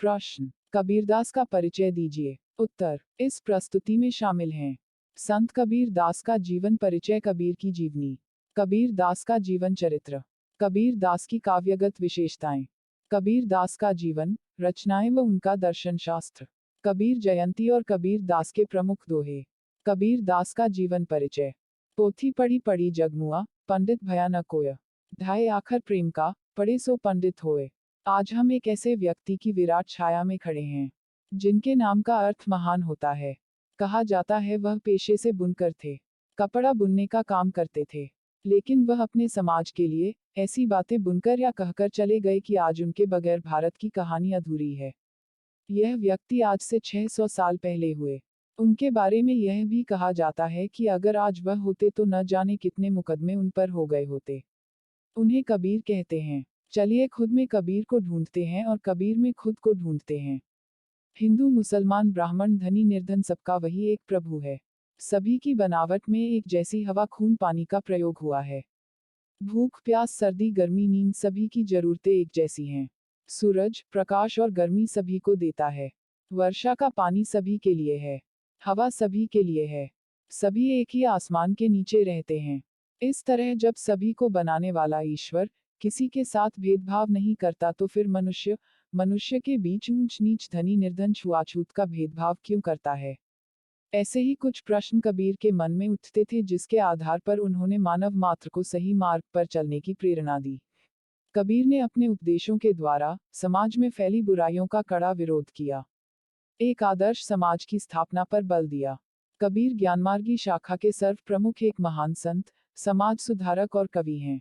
प्रश्न, कबीरदास का परिचय दीजिए। उत्तर, इस प्रस्तुति में शामिल हैं संत कबीर दास का जीवन परिचय, कबीर की जीवनी, कबीर दास का जीवन चरित्र, कबीर दास की काव्यगत विशेषताएं, कबीर दास का जीवन, रचनाएं व उनका दर्शन शास्त्र, कबीर जयंती और कबीर दास के प्रमुख दोहे, कबीर दास का जीवन परिचय। पोथी पढ़ी पढ़ी जगमुआ, पंडित भया न कोय, ढाए आखर प्रेम का, पढ़े सो पंडित होए। आज हम एक ऐसे व्यक्ति की विराट छाया में खड़े हैं जिनके नाम का अर्थ महान होता है। कहा जाता है वह पेशे से बुनकर थे, कपड़ा बुनने का काम करते थे, लेकिन वह अपने समाज के लिए ऐसी बातें बुनकर या कहकर चले गए कि आज उनके बगैर भारत की कहानी अधूरी है। यह व्यक्ति आज से 600 साल पहले हुए। उनके बारे में यह भी कहा जाता है कि अगर आज वह होते तो न जाने कितने मुकदमे उन पर हो गए होते। उन्हें कबीर कहते हैं। चलिए खुद में कबीर को ढूंढते हैं और कबीर में खुद को ढूंढते हैं। हिंदू मुसलमान ब्राह्मण धनी निर्धन सबका वही एक प्रभु है। सभी की बनावट में एक जैसी हवा खून पानी का प्रयोग हुआ है। भूख प्यास सर्दी गर्मी नींद सभी की जरूरतें एक जैसी हैं। सूरज प्रकाश और गर्मी सभी को देता है। वर्षा का पानी सभी के लिए है, हवा सभी के लिए है। सभी एक ही आसमान के नीचे रहते हैं। इस तरह जब सभी को बनाने वाला ईश्वर किसी के साथ भेदभाव नहीं करता तो फिर मनुष्य के बीच ऊंच नीच धनी निर्धन छुआछूत का भेदभाव क्यों करता है। ऐसे ही कुछ प्रश्न कबीर के मन में उठते थे जिसके आधार पर उन्होंने मानव मात्र को सही मार्ग पर चलने की प्रेरणा दी। कबीर ने अपने उपदेशों के द्वारा समाज में फैली बुराइयों का कड़ा विरोध किया, एक आदर्श समाज की स्थापना पर बल दिया। कबीर ज्ञानमार्गी शाखा के सर्व प्रमुख एक महान संत, समाज सुधारक और कवि हैं।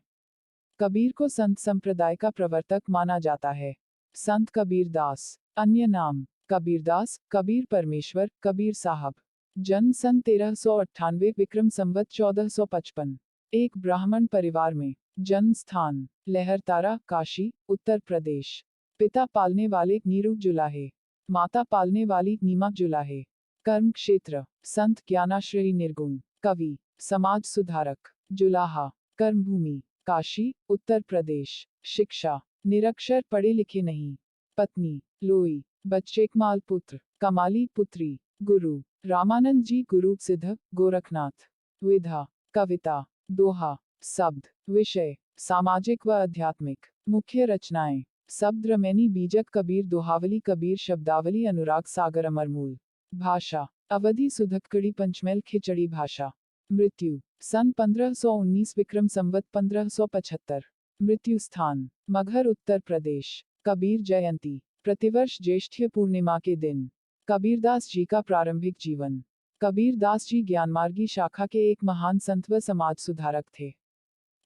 कबीर को संत संप्रदाय का प्रवर्तक माना जाता है। संत कबीर दास, अन्य नाम कबीरदास, कबीर परमेश्वर, कबीर साहब। जन्म सन 1398 विक्रम संवत 1455। एक ब्राह्मण परिवार में। जन्म स्थान लहरतारा, काशी, उत्तर प्रदेश। पिता पालने वाले नीरू जुलाहे, माता पालने वाली नीमा जुलाहे। कर्म क्षेत्र संत ज्ञानाश्रयी निर्गुण। कवि समाज सुधारक। जुलाहा कर्मभूमि काशी, उत्तर प्रदेश। शिक्षा निरक्षर पढ़े लिखे नहीं। पत्नी लोई, बच्चे एकमाल पुत्र, कमाली पुत्री। गुरु रामानंद जी, गुरु सिद्ध गोरखनाथ। विधा कविता, दोहा, शब्द। विषय सामाजिक व आध्यात्मिक। मुख्य रचनाएं शब्द रमैनी बीजक कबीर दोहावली कबीर शब्दावली अनुराग सागर अमरमूल। भाषा अवधि सुधकड़ी पंचमैल खिचड़ी भाषा। मृत्यु सन 1519 विक्रम संवत 1575। मृत्यु स्थान मगहर, उत्तर प्रदेश। कबीर जयंती प्रतिवर्ष ज्येष्ठ पूर्णिमा के दिन। कबीरदास जी का प्रारंभिक जीवन। कबीरदास जी ज्ञानमार्गी शाखा के एक महान संत व समाज सुधारक थे।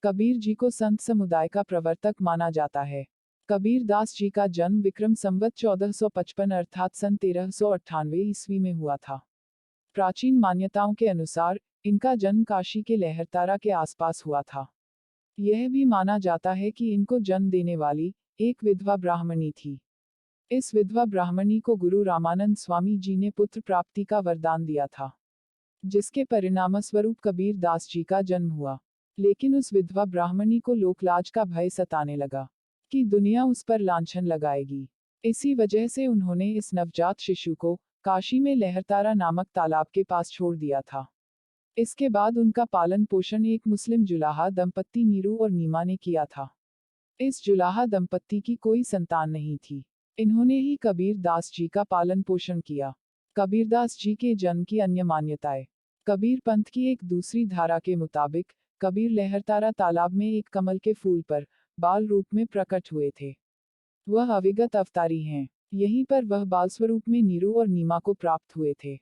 कबीर जी को संत समुदाय का प्रवर्तक माना जाता है। कबीरदास जी का जन्म विक्रम संवत 1455 अर्थात सन 1398 ईस्वी में हुआ था। प्राचीन मान्यताओं के अनुसार इनका जन्म काशी के लहरतारा के आसपास हुआ था। यह भी माना जाता है कि इनको जन्म देने वाली एक विधवा ब्राह्मणी थी। इस विधवा ब्राह्मणी को गुरु रामानंद स्वामी जी ने पुत्र प्राप्ति का वरदान दिया था, जिसके परिणामस्वरूप कबीर दास जी का जन्म हुआ। लेकिन उस विधवा ब्राह्मणी को लोकलाज का भय सताने लगा कि दुनिया उस पर लांछन लगाएगी। इसी वजह से उन्होंने इस नवजात शिशु को काशी में लहरतारा नामक तालाब के पास छोड़ दिया था। इसके बाद उनका पालन पोषण एक मुस्लिम जुलाहा दंपत्ति नीरू और नीमा ने किया था। इस जुलाहा दंपत्ति की कोई संतान नहीं थी। इन्होंने ही कबीर दास जी का पालन पोषण किया। कबीरदास जी के जन्म की अन्य मान्यताएं। कबीर पंथ की एक दूसरी धारा के मुताबिक कबीर लहरतारा तालाब में एक कमल के फूल पर बाल रूप में प्रकट हुए थे। वह अविगत अवतारी हैं। यहीं पर वह बाल स्वरूप में नीरू और नीमा को प्राप्त हुए थे।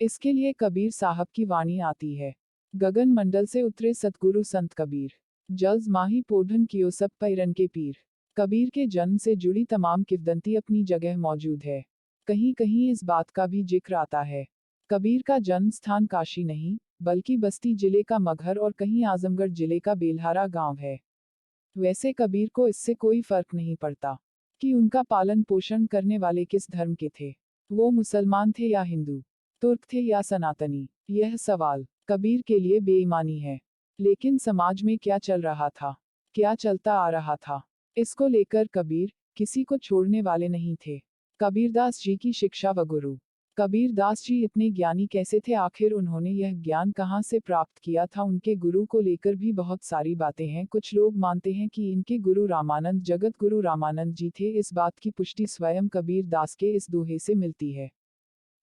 इसके लिए कबीर साहब की वाणी आती है। गगन मंडल से उतरे सतगुरु संत कबीर, जल्द माही पोढ़न कियो सब पैरन के पीर। कबीर के जन्म से जुड़ी तमाम किंवदंती अपनी जगह मौजूद है। कहीं कहीं इस बात का भी जिक्र आता है। कबीर का जन्म स्थान काशी नहीं, बल्कि बस्ती जिले का मगहर और कहीं आजमगढ़ जिले का बेलहारा गांव है। वैसे कबीर को इससे कोई फर्क नहीं पड़ता कि उनका पालन पोषण करने वाले किस धर्म के थे। वो मुसलमान थे या हिंदू, तुर्क थे या सनातनी। यह सवाल कबीर के लिए बेईमानी है। लेकिन समाज में क्या चल रहा था, क्या चलता आ रहा था, इसको लेकर कबीर किसी को छोड़ने वाले नहीं थे। कबीरदास जी की शिक्षा व गुरु। कबीरदास जी इतने ज्ञानी कैसे थे, आखिर उन्होंने यह ज्ञान कहाँ से प्राप्त किया था? उनके गुरु को लेकर भी बहुत सारी बातें हैं। कुछ लोग मानते हैं कि इनके गुरु रामानंद, जगत गुरु रामानंद जी थे। इस बात की पुष्टि स्वयं कबीरदास के इस दोहे से मिलती है।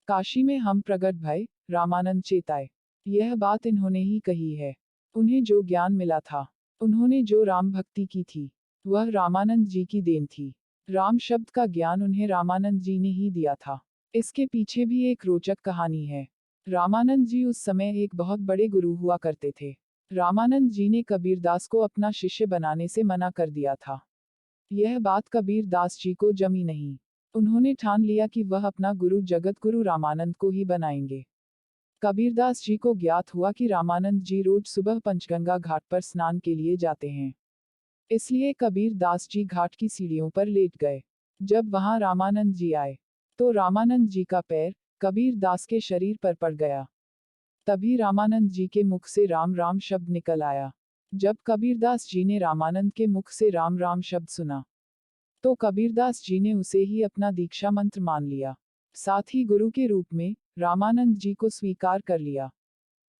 काशी में हम प्रगट भय, रामानंद चेताए। यह बात इन्होंने ही कही है। उन्हें जो ज्ञान मिला था, उन्होंने जो राम भक्ति की थी, वह रामानंद जी की देन थी। राम शब्द का ज्ञान उन्हें रामानंद जी ने ही दिया था। इसके पीछे भी एक रोचक कहानी है। रामानंद जी उस समय एक बहुत बड़े गुरु हुआ करते थे। रामानंद जी ने कबीरदास को अपना शिष्य बनाने से मना कर दिया था। यह बात कबीरदास जी को जमी नहीं। उन्होंने ठान लिया कि वह अपना गुरु जगत गुरु रामानंद को ही बनाएंगे। कबीरदास जी को ज्ञात हुआ कि रामानंद जी रोज सुबह पंचगंगा घाट पर स्नान के लिए जाते हैं। इसलिए कबीरदास जी घाट की सीढ़ियों पर लेट गए। जब वहां रामानंद जी आए, तो रामानंद जी का पैर कबीरदास के शरीर पर पड़ गया। तभी रामानंद जी के मुख से राम राम शब्द निकल आया। जब कबीरदास जी ने रामानंद के मुख से राम राम शब्द सुना, तो कबीरदास जी ने उसे ही अपना दीक्षा मंत्र मान लिया। साथ ही गुरु के रूप में रामानंद जी को स्वीकार कर लिया।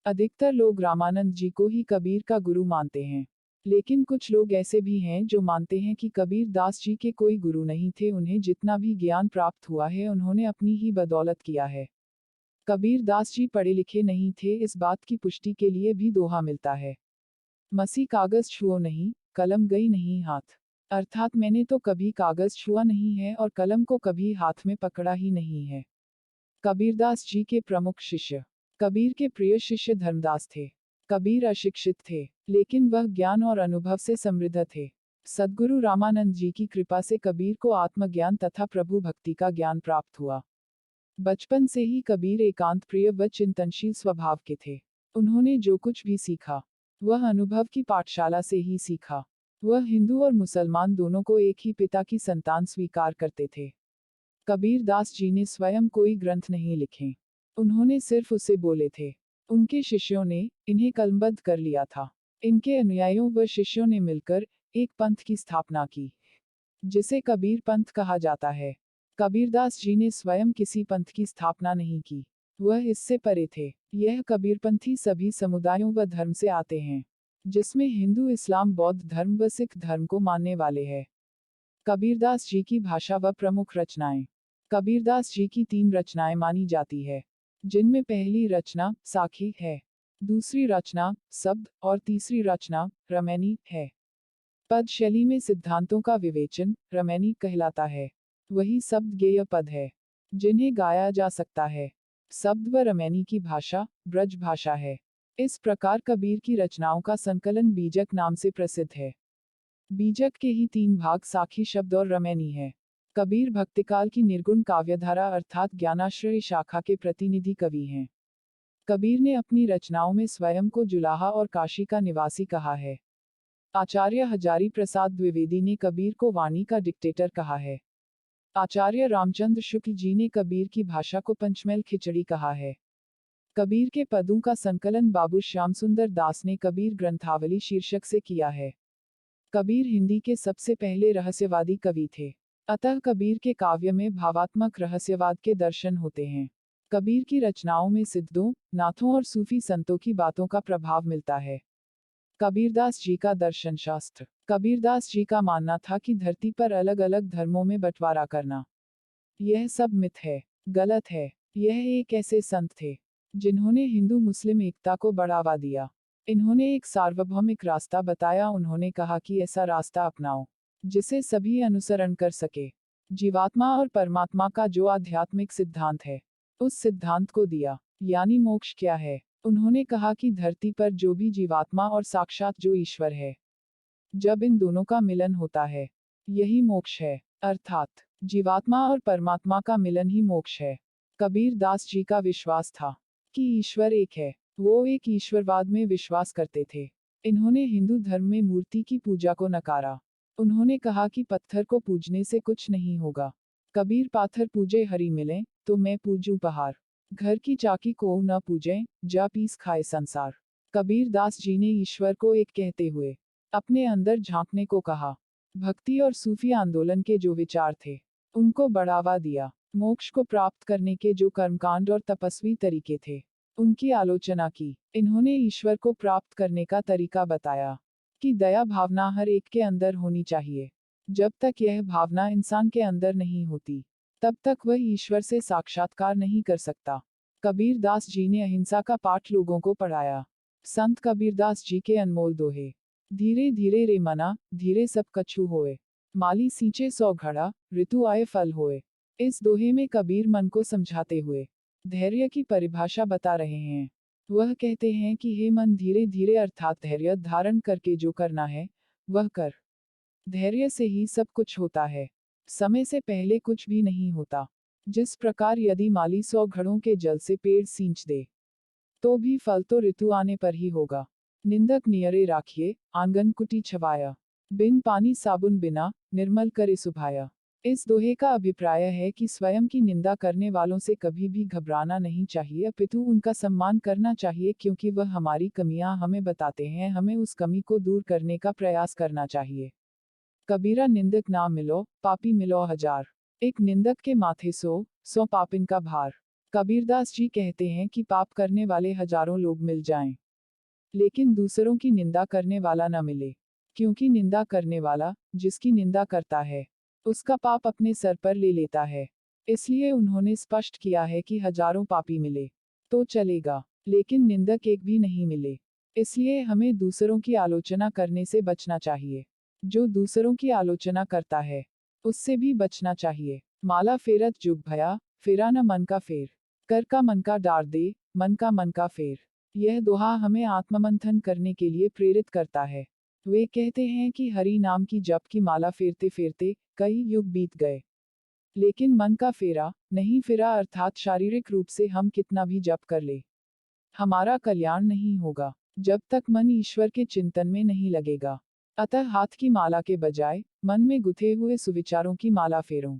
अधिकतर लोग रामानंद जी को ही कबीर का गुरु मानते हैं। लेकिन कुछ लोग ऐसे भी हैं जो मानते हैं कि कबीरदास जी के कोई गुरु नहीं थे। उन्हें जितना भी ज्ञान प्राप्त हुआ है, उन्होंने अपनी ही बदौलत किया है। कबीरदास जी पढ़े लिखे नहीं थे, इस बात की पुष्टि के लिए भी दोहा मिलता है। मसी कागज छुओ नहीं, कलम गई नहीं हाथ। अर्थात मैंने तो कभी कागज छुआ नहीं है और कलम को कभी हाथ में पकड़ा ही नहीं है। कबीरदास जी के प्रमुख शिष्य। कबीर के प्रिय शिष्य धर्मदास थे। कबीर अशिक्षित थे, लेकिन वह ज्ञान और अनुभव से समृद्ध थे। सद्गुरु रामानंद जी की कृपा से कबीर को आत्मज्ञान तथा प्रभु भक्ति का ज्ञान प्राप्त हुआ। बचपन से ही कबीर एकांत प्रिय व चिंतनशील स्वभाव के थे। उन्होंने जो कुछ भी सीखा, वह अनुभव की पाठशाला से ही सीखा। वह हिंदू और मुसलमान दोनों को एक ही पिता की संतान स्वीकार करते थे। कबीरदास जी ने स्वयं कोई ग्रंथ नहीं लिखे, उन्होंने सिर्फ उसे बोले थे। उनके शिष्यों ने इन्हें कलमबद्ध कर लिया था। इनके अनुयायियों व शिष्यों ने मिलकर एक पंथ की स्थापना की, जिसे कबीर पंथ कहा जाता है। कबीरदास जी ने स्वयं किसी पंथ की स्थापना नहीं की, वह इससे परे थे। यह कबीरपंथी सभी समुदायों व धर्म से आते हैं, जिसमें हिंदू, इस्लाम, बौद्ध धर्म व सिख धर्म को मानने वाले हैं। कबीरदास जी की भाषा व प्रमुख रचनाएं। कबीरदास जी की 3 रचनाएं मानी जाती है, जिनमें पहली रचना साखी है, दूसरी रचना शब्द और तीसरी रचना रमैनी है। पद शैली में सिद्धांतों का विवेचन रमैनी कहलाता है। वही शब्द गेय पद है, जिन्हें गाया जा सकता है। शब्द व रमैनी की भाषा ब्रज भाषा है। इस प्रकार कबीर की रचनाओं का संकलन बीजक नाम से प्रसिद्ध है। बीजक के ही 3 भाग साखी शब्द और रमैनी है। कबीर भक्तिकाल की निर्गुण काव्यधारा अर्थात ज्ञानाश्रय शाखा के प्रतिनिधि कवि हैं। कबीर ने अपनी रचनाओं में स्वयं को जुलाहा और काशी का निवासी कहा है। आचार्य हजारी प्रसाद द्विवेदी ने कबीर को वाणी का डिक्टेटर कहा है। आचार्य रामचंद्र शुक्ल जी ने कबीर की भाषा को पंचमेल खिचड़ी कहा है। कबीर के पदों का संकलन बाबू श्याम सुंदर दास ने कबीर ग्रंथावली शीर्षक से किया है। कबीर हिंदी के सबसे पहले रहस्यवादी कवि थे, अतः कबीर के काव्य में भावात्मक रहस्यवाद के दर्शन होते हैं। कबीर की रचनाओं में सिद्धों, नाथों और सूफी संतों की बातों का प्रभाव मिलता है। कबीरदास जी का दर्शन शास्त्र। कबीरदास जी का मानना था कि धरती पर अलग अलग धर्मों में बंटवारा करना, यह सब मिथ है, गलत है। यह एक ऐसे संत थे, जिन्होंने हिंदू मुस्लिम एकता को बढ़ावा दिया। इन्होंने एक सार्वभौमिक रास्ता बताया। उन्होंने कहा कि ऐसा रास्ता अपनाओ, जिसे सभी अनुसरण कर सके। जीवात्मा और परमात्मा का जो आध्यात्मिक सिद्धांत है, उस सिद्धांत को दिया, यानी मोक्ष क्या है। उन्होंने कहा कि धरती पर जो भी जीवात्मा और साक्षात जो ईश्वर है, जब इन दोनों का मिलन होता है, यही मोक्ष है। अर्थात जीवात्मा और परमात्मा का मिलन ही मोक्ष है। कबीर दास जी का विश्वास था कि ईश्वर एक है। वो एक ईश्वरवाद में विश्वास करते थे। इन्होंने हिंदू धर्म में मूर्ति की पूजा को नकारा। उन्होंने कहा कि पत्थर को पूजने से कुछ नहीं होगा। कबीर पाथर पूजे हरि मिले, तो मैं पूजूं पहाड़। घर की चाकी को न पूजें, जा पीस खाए संसार। कबीर दास जी ने ईश्वर को एक कहते हुए अपने अंदर झांकने को कहा। भक्ति और सूफी आंदोलन के जो विचार थे, उनको बढ़ावा दिया। मोक्ष को प्राप्त करने के जो कर्मकांड और तपस्वी तरीके थे, उनकी आलोचना की। इन्होंने ईश्वर को प्राप्त करने का तरीका बताया कि दया भावना हर एक के अंदर होनी चाहिए। जब तक यह भावना इंसान के अंदर नहीं होती, तब तक वह ईश्वर से साक्षात्कार नहीं कर सकता। कबीर दास जी ने अहिंसा का पाठ लोगों को पढ़ाया। संत कबीर दास जी के अनमोल दोहे, धीरे धीरे रे मना, धीरे सब कछु होए, माली सींचे 100 घड़ा, ऋतु आए फल होए। इस दोहे में कबीर मन को समझाते हुए धैर्य की परिभाषा बता रहे हैं। वह कहते हैं कि हे मन, धीरे धीरे अर्थात धैर्य धारण करके जो करना है वह कर। धैर्य से ही सब कुछ होता है, समय से पहले कुछ भी नहीं होता। जिस प्रकार यदि माली 100 घड़ों के जल से पेड़ सींच दे, तो भी फल तो ऋतु आने पर ही होगा। निंदक नियरे राखिए, आंगन कुटी छवाया, बिन पानी साबुन बिना, निर्मल करे सुभाया। इस दोहे का अभिप्राय है कि स्वयं की निंदा करने वालों से कभी भी घबराना नहीं चाहिए, अपितु उनका सम्मान करना चाहिए, क्योंकि वह हमारी कमियां हमें बताते हैं। हमें उस कमी को दूर करने का प्रयास करना चाहिए। कबीरा निंदक ना मिलो, पापी मिलो हजार। एक निंदक के माथे 100 पापिन का भार। कबीरदास जी कहते हैं कि पाप करने वाले हजारों लोग मिल जाएं, लेकिन दूसरों की निंदा करने वाला न मिले, क्योंकि निंदा करने वाला, जिसकी निंदा करता है, उसका पाप अपने सर पर ले लेता है। इसलिए उन्होंने स्पष्ट किया है कि हजारों पापी मिले तो चलेगा, लेकिन निंदक एक भी नहीं मिले। इसलिए हमें दूसरों की आलोचना करने से बचना चाहिए। जो दूसरों की आलोचना करता है, उससे भी बचना चाहिए। माला फेरत जुग भया, फेरा न मन का फेर, कर का मन का डार दे, मन का फेर। यह दोहा हमें आत्ममंथन करने के लिए प्रेरित करता है। वे कहते हैं कि हरि नाम की जप की माला फेरते फेरते कई युग बीत गए, लेकिन मन का फेरा नहीं फिरा, अर्थात शारीरिक रूप से हम कितना भी जप कर ले, हमारा कल्याण नहीं होगा जब तक मन ईश्वर के चिंतन में नहीं लगेगा। अतः हाथ की माला के बजाय मन में गुथे हुए सुविचारों की माला फेरो,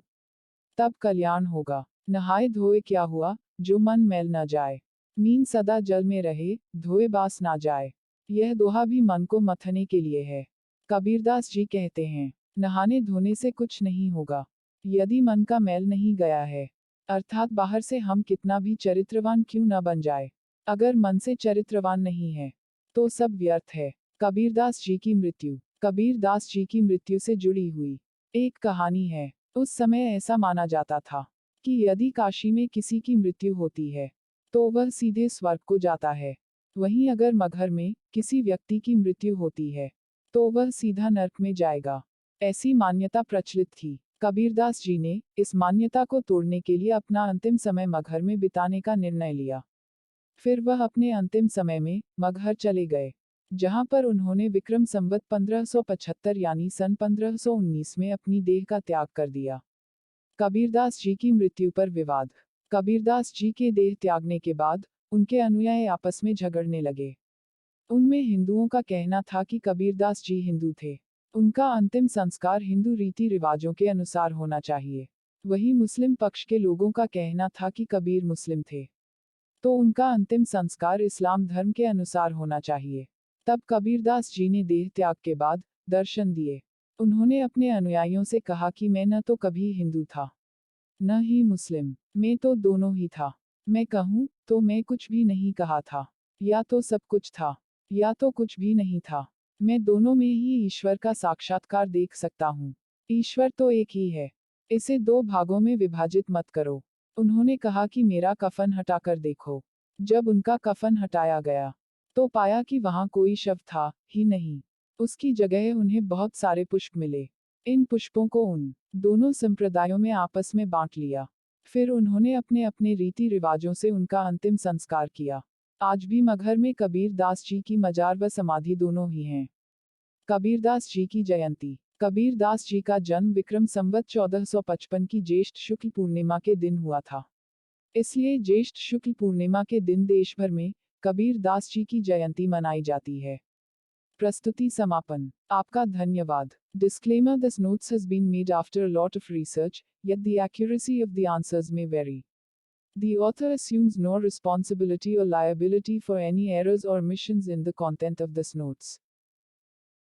तब कल्याण होगा। नहाए धोए क्या हुआ, जो मन मैल न जाए, मीन सदा जल में रहे, धोए बास ना जाए। यह दोहा भी मन को मथने के लिए है। कबीरदास जी कहते हैं, नहाने धोने से कुछ नहीं होगा यदि मन का मैल नहीं गया है, अर्थात बाहर से हम कितना भी चरित्रवान क्यों न बन जाए, अगर मन से चरित्रवान नहीं है तो सब व्यर्थ है। कबीरदास जी की मृत्यु। कबीरदास जी की मृत्यु से जुड़ी हुई एक कहानी है। उस समय ऐसा माना जाता था कि यदि काशी में किसी की मृत्यु होती है तो वह सीधे स्वर्ग को जाता है, वहीं अगर मगहर में किसी व्यक्ति की मृत्यु होती है तो वह सीधा नरक में जाएगा। ऐसी मान्यता प्रचलित थी। कबीरदास जी ने इस मान्यता को तोड़ने के लिए अपना अंतिम समय मगहर में बिताने का निर्णय लिया। फिर वह अपने अंतिम समय में मगहर चले गए, जहां पर उन्होंने विक्रम संवत 1575 यानी सन 1519 में अपनी देह का त्याग कर दिया। कबीरदास जी की मृत्यु पर विवाद। कबीरदास जी के देह त्यागने के बाद उनके अनुयायी आपस में झगड़ने लगे। उनमें हिंदुओं का कहना था कि कबीरदास जी हिंदू थे, उनका अंतिम संस्कार हिंदू रीति रिवाजों के अनुसार होना चाहिए। वही मुस्लिम पक्ष के लोगों का कहना था कि कबीर मुस्लिम थे, तो उनका अंतिम संस्कार इस्लाम धर्म के अनुसार होना चाहिए। तब कबीरदास जी ने देह त्याग के बाद दर्शन दिए। उन्होंने अपने अनुयायियों से कहा कि मैं न तो कभी हिंदू था, न ही मुस्लिम, मैं तो दोनों ही था। मैं कहूँ तो मैं कुछ भी नहीं कहा था, या तो सब कुछ था, या तो कुछ भी नहीं था। मैं दोनों में ही ईश्वर का साक्षात्कार देख सकता हूँ। ईश्वर तो एक ही है, इसे दो भागों में विभाजित मत करो। उन्होंने कहा कि मेरा कफन हटाकर देखो। जब उनका कफन हटाया गया तो पाया कि वहां कोई शव था ही नहीं, उसकी जगह उन्हें बहुत सारे पुष्प मिले। इन पुष्पों को उन दोनों संप्रदायों में आपस में बांट लिया। फिर उन्होंने अपने अपने रीति रिवाजों से उनका अंतिम संस्कार किया। आज भी मगहर में कबीर दास जी की मजार व समाधि दोनों ही हैं। कबीरदास जी की जयंती। कबीर दास जी का जन्म विक्रम संवत 1455 की ज्येष्ठ शुक्ल पूर्णिमा के दिन हुआ था। इसलिए ज्येष्ठ शुक्ल पूर्णिमा के दिन देश भर में कबीर दास जी की जयंती मनाई जाती है। प्रस्तुति समापन। आपका धन्यवाद। Disclaimer: This notes has been made after a lot of research, yet the accuracy of the answers may vary. The author assumes no responsibility or liability for any errors or omissions in the content of this notes.